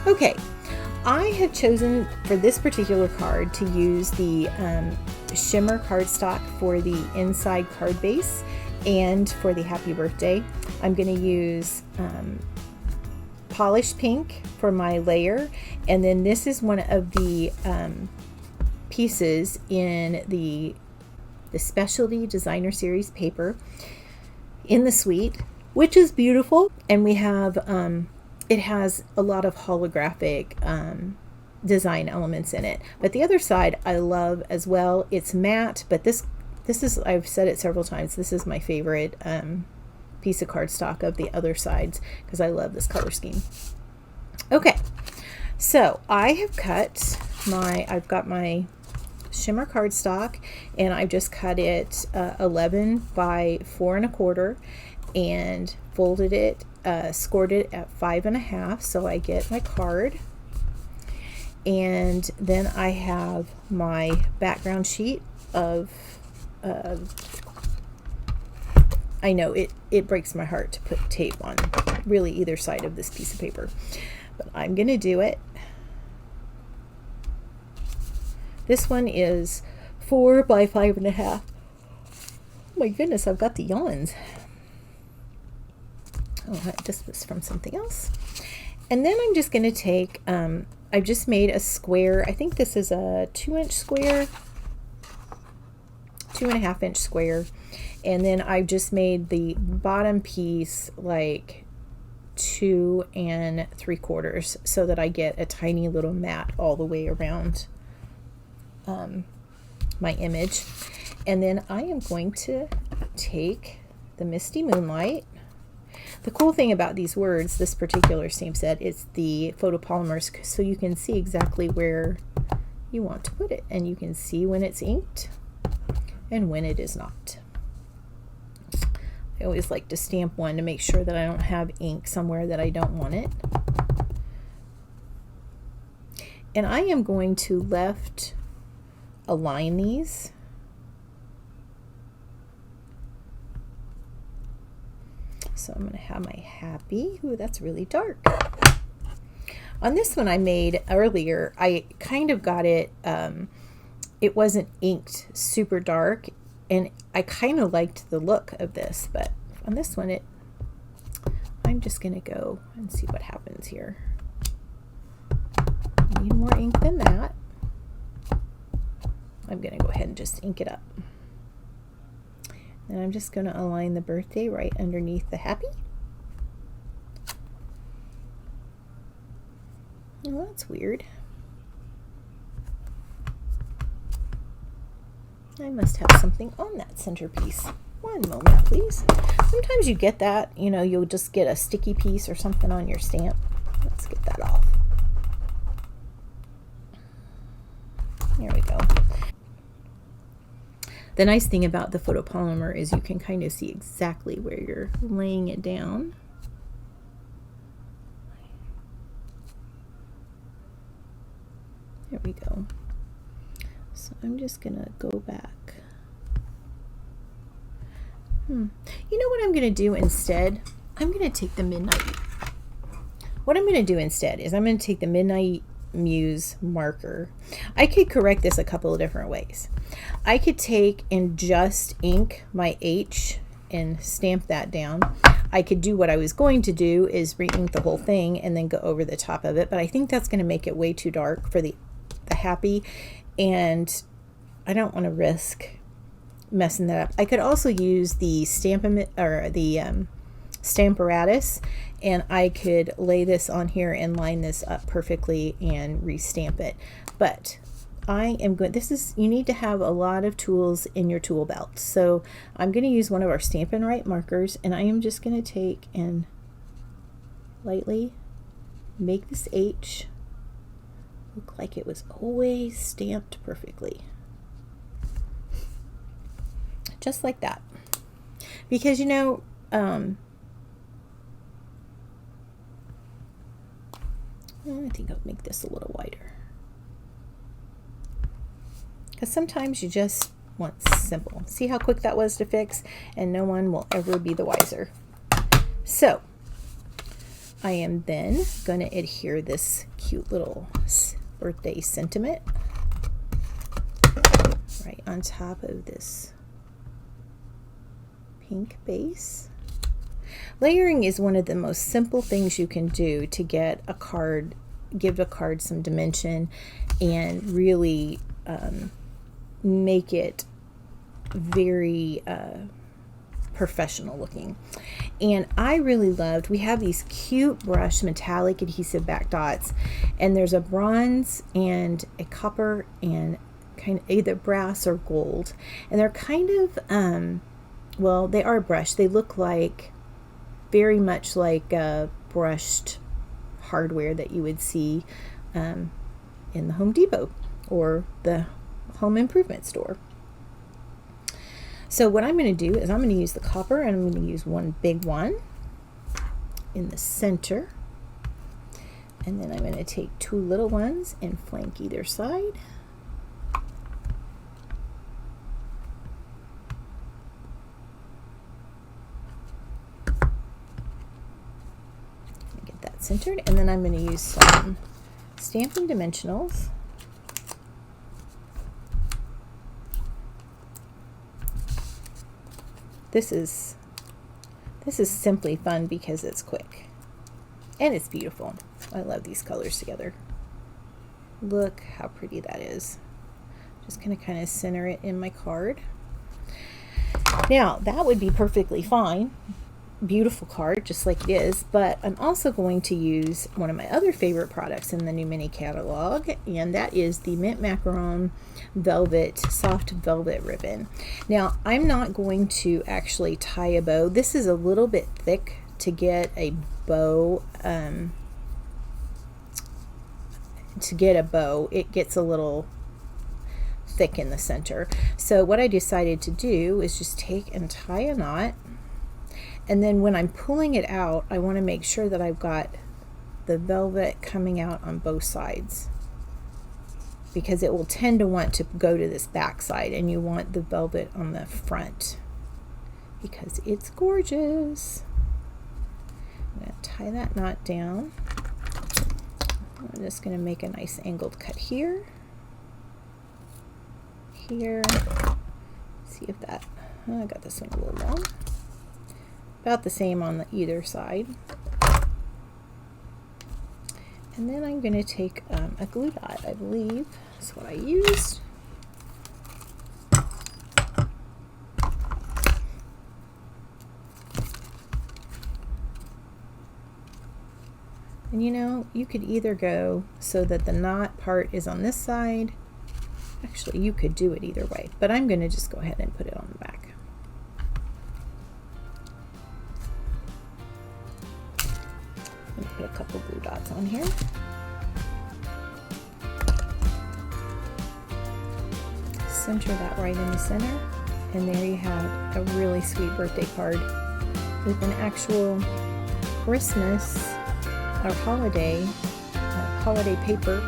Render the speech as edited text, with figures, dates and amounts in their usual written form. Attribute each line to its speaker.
Speaker 1: Okay, I have chosen for this particular card to use the shimmer cardstock for the inside card base, and for the happy birthday I'm going to use polished pink for my layer, and then this is one of the pieces in the specialty designer series paper in the suite, which is beautiful, and we have it has a lot of holographic design elements in it. But the other side I love as well. It's matte, but this is, I've said it several times, this is my favorite piece of cardstock of the other sides because I love this color scheme. Okay, so I have cut I've got my shimmer cardstock, and I've just cut it 11 by 4 1/4 and folded it, scored it at 5 1/2, so I get my card. And then I have my background sheet of I know it breaks my heart to put tape on really either side of this piece of paper, but I'm gonna do it. This one is 4 by 5 1/2. Oh my goodness, I've got the yawns. Oh, this was from something else. And then I'm just going to take, I've just made a square. I think this is a 2-inch square, 2.5-inch square. And then I've just made the bottom piece like 2 3/4 so that I get a tiny little mat all the way around my image. And then I am going to take the Misty Moonlight. The cool thing about these words, this particular stamp set, is the photopolymers, so you can see exactly where you want to put it, and you can see when it's inked and when it is not. I always like to stamp one to make sure that I don't have ink somewhere that I don't want it. And I am going to left align these. So I'm going to have my happy. Ooh, that's really dark. On this one I made earlier, I kind of got it, it wasn't inked super dark, and I kind of liked the look of this, but on this one I'm just going to go and see what happens here. I need more ink than that. I'm going to go ahead and just ink it up. And I'm just going to align the birthday right underneath the happy. Oh, that's weird. I must have something on that centerpiece. One moment, please. Sometimes you get that, you know, you'll just get a sticky piece or something on your stamp. Let's get that off. There we go. The nice thing about the photopolymer is you can kind of see exactly where you're laying it down. There we go. So I'm just gonna go back. You know what I'm gonna do instead? I'm gonna take the Midnight. What I'm gonna do instead is I'm gonna take the Midnight Muse marker. I could correct this a couple of different ways. I could take and just ink my H and stamp that down. I could do what I was going to do is re-ink the whole thing and then go over the top of it, but I think that's going to make it way too dark for the happy, and I don't want to risk messing that up. I could also use the Stamparatus, and I could lay this on here and line this up perfectly and restamp it. But I am going, you need to have a lot of tools in your tool belt. So I'm going to use one of our Stampin' Right markers, and I am just going to take and lightly make this H look like it was always stamped perfectly. Just like that. Because, you know, I think I'll make this a little wider. Because sometimes you just want simple. See how quick that was to fix? And no one will ever be the wiser. So, I am then going to adhere this cute little birthday sentiment right on top of this pink base. Layering is one of the most simple things you can do to get a card, give a card some dimension, and really make it very professional looking. And I really loved, we have these cute brush metallic adhesive back dots, and there's a bronze and a copper and kind of either brass or gold, and they're kind of well, they are brushed. They look like very much like brushed hardware that you would see in the Home Depot or the home improvement store. So what I'm going to do is I'm going to use the copper, and I'm going to use one big one in the center, and then I'm going to take two little ones and flank either side. Get that centered, and then I'm going to use some Stampin' Dimensionals. This is simply fun because it's quick and it's beautiful. I love these colors together. Look how pretty that is. Just gonna kind of center it in my card. Now that would be perfectly fine. Beautiful card, just like it is, but I'm also going to use one of my other favorite products in the new mini catalog, and that is the Mint Macaron Velvet Soft Velvet Ribbon. Now I'm not going to actually tie a bow. This is a little bit thick to get a bow. It gets a little thick in the center. So what I decided to do is just take and tie a knot. And then when I'm pulling it out, I want to make sure that I've got the velvet coming out on both sides, because it will tend to want to go to this back side, and you want the velvet on the front because it's gorgeous. I'm going to tie that knot down. I'm just going to make a nice angled cut here. Here. See if that, I got this one a little long. About the same on either side. And then I'm going to take a glue dot, I believe that's what I used. And you know, you could either go so that the knot part is on this side. Actually, you could do it either way, but I'm going to just go ahead and put it on the back. Put a couple glue dots on here. Center that right in the center, and there you have a really sweet birthday card with an actual Christmas or holiday paper